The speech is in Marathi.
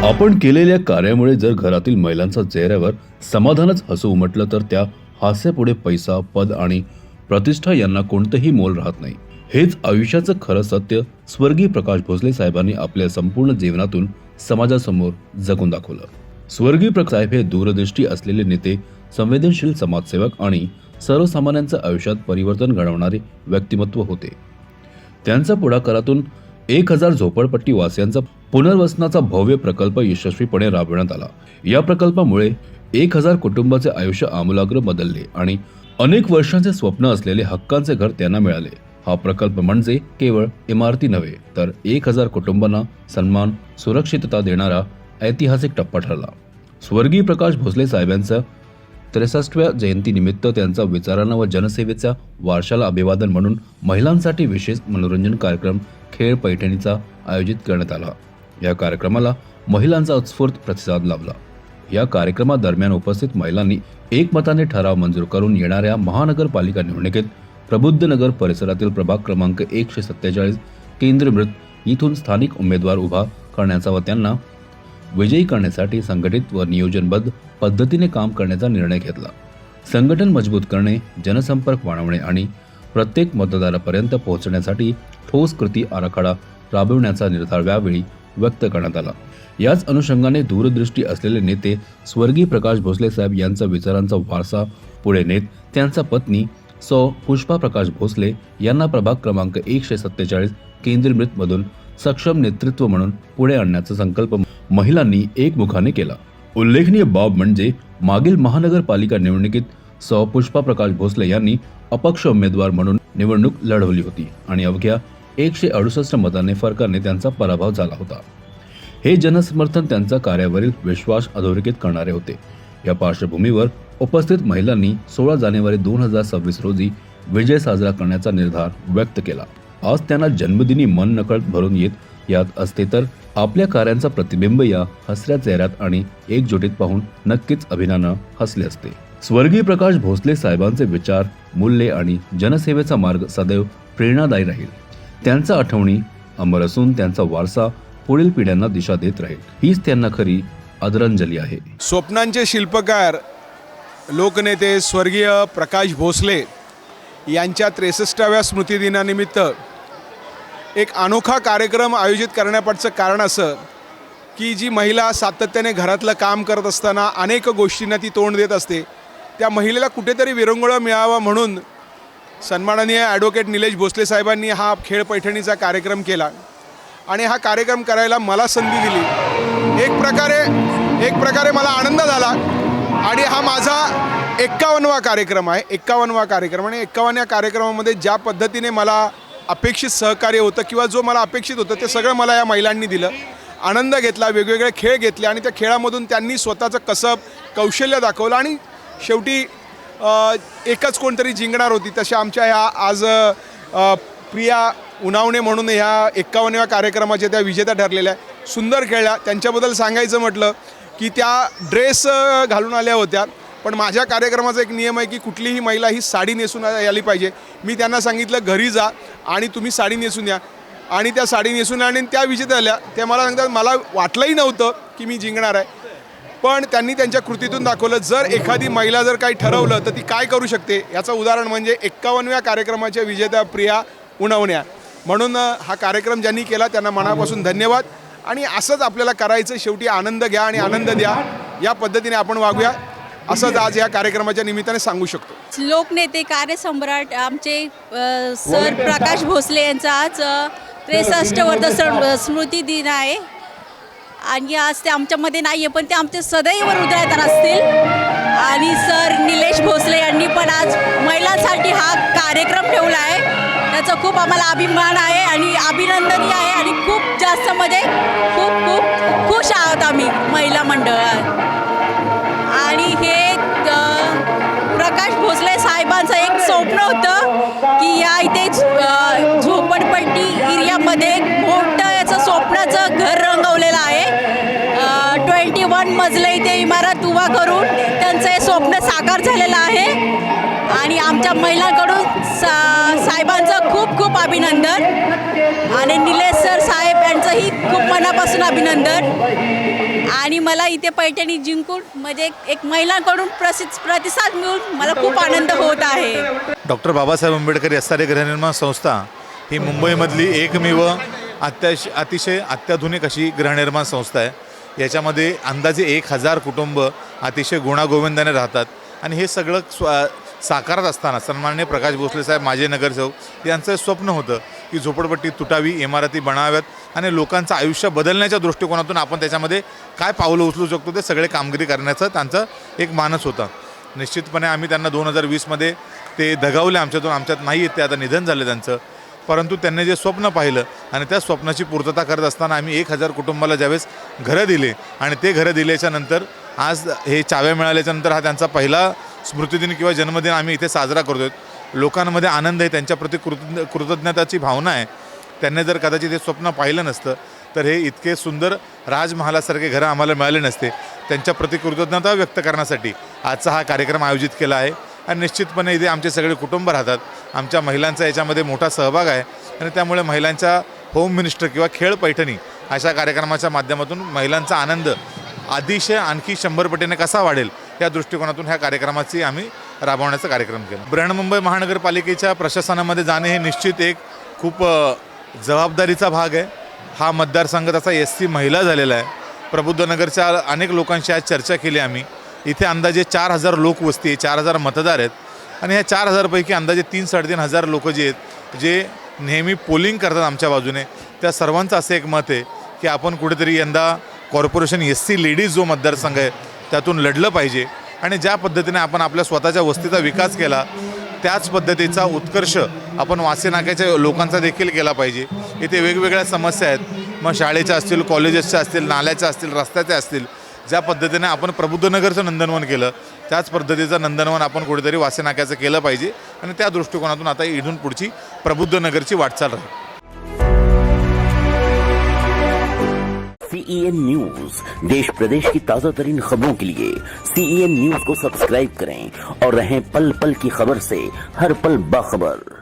आपण केलेल्या कार्यामुळे जर घरातील महिलांच्या चेहऱ्यावर समाधानच हसू उमटलं तर त्या हास्यापुढे पैसा, पद आणि प्रतिष्ठा यांना कोणतंही मोल राहत नाही. हेच आयुष्याचं खरं सत्य स्वर्गीय प्रकाश भोसले साहेबांनी आपल्या संपूर्ण जीवनातून समाजासमोर जगून दाखवलं. स्वर्गीय प्रकाश साहेब हे दूरदृष्टी असलेले नेते, संवेदनशील समाजसेवक आणि सर्वसामान्यांच्या आयुष्यात परिवर्तन घडवणारे व्यक्तिमत्व होते. त्यांच्या पुढाकारातून 1000 झोपडपट्टी वासियांचा पुनर्वसनाचा भव्य प्रकल्प यशस्वीपणे राबविण्यात आला. या प्रकल्पामुळे 1000 कुटुंबाचे आयुष्य आमूलाग्र बदलले आणि अनेक वर्षांचे स्वप्न असलेले हक्कांचे घर त्यांना मिळाले. हा प्रकल्प म्हणजे केवळ इमारती नव्हे तर 1000 कुटुंबांना सन्मान, सुरक्षितता देणारा ऐतिहासिक टप्पा ठरला. स्वर्गीय प्रकाश भोसले साहेबांच्या 63व्या जयंतीनिमित्त त्यांच्या विचारांना व जनसेवेच्या वारशाला अभिवादन म्हणून महिलांसाठी विशेष मनोरंजन कार्यक्रम खेळ पैठणीचा आयोजित करण्यात आला. या कार्यक्रमाला महिलांचा उत्स्फूर्त प्रतिसाद लाभला. या कार्यक्रमादरम्यान उपस्थित महिलांनी एकमताने ठराव मंजूर करून येणाऱ्या महानगरपालिका निवडणुकीत प्रबुद्धनगर परिसरातील प्रभाग क्रमांक 147 केंद्रमृत इथून स्थानिक उमेदवार उभा करण्याचा व त्यांना विजयी करण्यासाठी संघटित व नियोजनबद्ध पद्धतीने काम करण्याचा निर्णय घेतला. संघटन मजबूत करणे, जनसंपर्क वाढवणे आणि प्रत्येक मतदारापर्यंत पोहोचण्यासाठी ठोस कृती आराखडा राबविण्याचा निर्धार यावेळी व्यक्त करण्यात आला. याच अनुषंगाने दूरदृष्टी असलेले नेते स्वर्गीय प्रकाश भोसले साहेब यांचा विचारांचा वारसा पुढे नेत त्यांच्या पत्नी सौ पुष्पा प्रकाश भोसले यांना प्रभाग क्रमांक 147 केंद्रमृत मधून सक्षम नेतृत्व म्हणून पुढे आणण्याचा संकल्प महिलांनी एकमुखाने केला. उल्लेखनीय बाब म्हणजे मागील महानगरपालिका निवडणुकीत सौ पुष्पा प्रकाश भोसले यांनी अपक्ष उमेदवार म्हणून निवडणूक लढवली होती आणि अवघ्या 168 मतांनी फरकाने त्यांचा पराभव झाला होता. हे जनसमर्थन त्यांच्या कार्यावरील विश्वास अधोरेखित करणारे होते. या पार्श्वभूमीवर उपस्थित महिलांनी 16 जानेवारी 2026 रोजी विजय साजरा करण्याचा निर्धार व्यक्त केला. आज त्यांना जन्मदिनी मन नकळत भरून यात असते तर आपल्या कार्यांचा प्रतिबिंब या हसऱ्या चेहऱ्यात आणि एकजुटीत पाहून नक्कीच अभिमानानं हसले असते. स्वर्गीय प्रकाश भोसले साहेबांचे विचार, मूल्ये आणि जनसेवेचा मार्ग सदैव प्रेरणादायी राहील. त्यांच्या आठवणी अमर असून त्यांचा वारसा पुढील पिढ्यांना दिशा देत राहील. हीच त्यांना खरी आदरांजली आहे. स्वप्नांचे शिल्पकार लोकनेते स्वर्गीय प्रकाश भोसले यांच्या 63व्या स्मृतिदिनानिमित्त एक अनोखा कार्यक्रम आयोजित करण्यापाठचं कारण असं की जी महिला सातत्याने घरातलं काम करत असताना अनेक गोष्टींना ती तोंड देत असते, त्या महिलेला कुठेतरी विरंगुळा मिळावा म्हणून सन्माननीय ॲडव्होकेट निलेश भोसले साहेबांनी हा खेळ पैठणीचा कार्यक्रम केला आणि हा कार्यक्रम करायला मला संधी दिली. एक प्रकारे मला आनंद झाला आणि हा माझा 51वा कार्यक्रम आहे. 51वा कार्यक्रम आणि 51व्या कार्यक्रमामध्ये ज्या पद्धतीने मला अपेक्षित सहकार्य होतं किंवा जो मला अपेक्षित होतं ते सगळं मला या महिलांनी दिलं. आनंद घेतला, वेगवेगळे खेळ घेतले आणि त्या खेळामधून त्यांनी स्वतःचं कसब, कौशल्य दाखवलं आणि शेवटी एकच कोणतरी जिंकणार होती. तशा आमच्या ह्या आज प्रिया उनावणे म्हणून ह्या 51व्या कार्यक्रमाच्या त्या विजेत्या ठरलेल्या आहे. सुंदर खेळल्या. त्यांच्याबद्दल सांगायचं म्हटलं की त्या ड्रेस घालून आल्या होत्या, पण माझ्या कार्यक्रमाचा एक नियम आहे की कुठलीही महिला ही साडी नेसून आली पाहिजे. मी त्यांना सांगितलं घरी जा आणि तुम्ही साडी नेसून या आणि त्या साडी नेसून आणि त्या विजेत्या आल्या. त्या मला सांगतात मला वाटलंही नव्हतं की मी जिंकणार आहे, पण त्यांनी त्यांच्या कृतीतून दाखवलं जर एखादी महिला जर काही ठरवलं तर ती काय करू शकते. याचं उदाहरण म्हणजे 51व्या कार्यक्रमाच्या विजेत्या प्रिया उनावण्या. म्हणून हा कार्यक्रम ज्यांनी केला त्यांना मनापासून धन्यवाद आणि असंच आपल्याला करायचं. शेवटी आनंद घ्या आणि आनंद द्या, या पद्धतीने आपण वागूया असंच आज या कार्यक्रमाच्या निमित्ताने सांगू शकतो. लोकनेते, कार्यसम्राट आमचे सर प्रकाश भोसले यांचा आज 63वा स्मृती दिन आहे आणि आज ते आमच्यामध्ये नाही आहे, पण ते आमचे सदैव हृदयात असतील. आणि सर निलेश भोसले यांनी पण आज महिलांसाठी हा कार्यक्रम ठेवला आहे, त्याचा खूप आम्हाला अभिमान आहे आणि अभिनंदनीय आहे आणि खूप जास्त म्हणजे खूप खुश आहोत आम्ही महिला मंडळ. आणि हे प्रकाश भोसले साहेबांचं एक स्वप्न होतं की या इथे झोपडपट्टी एरियामध्ये एक मोठं याचं स्वप्नाचं घर रंगवलेलं आहे. 21 मजले इथे इमारत उभा करून त्यांचं हे स्वप्न साकार झालेलं आहे आणि आमच्या महिलांकडून साहेबांचं खूप अभिनंदन आणि निलेश सर साहेब यांचंही खूप मनापासून अभिनंदन. आणि मला इथे पैठणी जिंकून म्हणजे एक महिलांकडून प्रतिसाद मिळून मला खूप आनंद होत आहे. डॉक्टर बाबासाहेब आंबेडकर एसआरए गृहनिर्माण संस्था ही मुंबईमधली एकमेव अतिशय अत्याधुनिक अशी गृहनिर्माण संस्था आहे. याच्यामध्ये अंदाजे 1000 कुटुंब अतिशय गुणागोविंदाने राहतात आणि हे सगळं साकारत असताना सन्माननीय प्रकाश भोसले साहेब माजी नगरसेवक यांचं स्वप्न होतं की झोपडपट्टी तुटावी, इमारती बनाव्यात आणि लोकांचं आयुष्य बदलण्याच्या दृष्टिकोनातून आपण त्याच्यामध्ये काय पावलं उचलू शकतो ते सगळे कामगिरी करण्याचा त्यांचा एक मानस होता. निश्चितपणे आम्ही त्यांना 2020मध्ये ते दगावले आमच्यात नाही आहेत, ते आता निधन झालं त्यांचं. परंतु त्यांनी जे स्वप्न पाहिलं आणि त्या स्वप्नाची पूर्तता करत असताना आम्ही 1000 कुटुंबाला ज्यावेळेस घरं दिले आणि ते घरं दिल्याच्या नंतर आज हे चाव्या मिळाल्याच्या नंतर हा त्यांचा पहिला स्मृतिदिन किंवा जन्मदिन आम्ही इथे साजरा करतो आहे. लोकांमध्ये आनंद आहे, त्यांच्याप्रती कृतज्ञताची भावना आहे. त्यांनी जर कदाचित हे स्वप्न पाहिलं नसतं तर हे इतके सुंदर राजमहालासारखे घरं आम्हाला मिळाले नसते. त्यांच्याप्रती कृतज्ञता व्यक्त करण्यासाठी आजचा हा कार्यक्रम आयोजित केला आहे. आणि निश्चितपणे इथे आमचे सगळे कुटुंब राहतात. आमच्या महिलांचा याच्यामध्ये मोठा सहभाग आहे आणि त्यामुळे महिलांच्या होम मिनिस्टर किंवा खेळ पैठणी अशा कार्यक्रमाच्या माध्यमातून महिलांचा आनंद अतिशय आणखी 100 पटीने कसा वाढेल या दृष्टिकोनातून ह्या कार्यक्रमाची आम्ही राबवण्याचा कार्यक्रम केला. बृहन्मुंबई महानगरपालिकेच्या प्रशासनामध्ये जाणे हे निश्चित एक खूप जबाबदारीचा भाग आहे. हा मतदारसंघ तसा SC महिला झालेला आहे. प्रबुद्धनगरच्या अनेक लोकांशी आज चर्चा केली आम्ही. इथे अंदाजे 4000 लोक वस्ती आहे, 4000 मतदार आहेत आणि ह्या 4000 पैकी अंदाजे 3-3.5 लोक जे आहेत जे नेहमी पोलिंग करतात आमच्या बाजूने, त्या सर्वांचं असं एक मत आहे की आपण कुठेतरी यंदा कॉर्पोरेशन SC लेडीज जो मतदारसंघ आहे त्यातून लढलं पाहिजे आणि ज्या पद्धतीने आपण आपल्या स्वतःच्या वस्तीचा विकास केला त्याच पद्धतीचा उत्कर्ष आपण वासे नाक्याच्या लोकांचा देखील केला पाहिजे. इथे वेगवेगळ्या समस्या आहेत, मग शाळेच्या असतील, कॉलेजेसच्या असतील, नाल्याच्या असतील, रस्त्याच्या असतील. ज्या पद्धतीने आपण प्रबुद्धनगरचं नंदनवन केलं त्याच पद्धतीचं नंदनवन आपण कुठेतरी वासे नाक्याचं केलं पाहिजे आणि त्या दृष्टिकोनातून आता इथून पुढची प्रबुद्धनगरची वाटचाल राहील. CEN न्यूज देश प्रदेश की ताज़ा तरीन खबरों के लिए CEN न्यूज को सब्सक्राइब करें और रहें पल पल की खबर से हर पल बाखबर.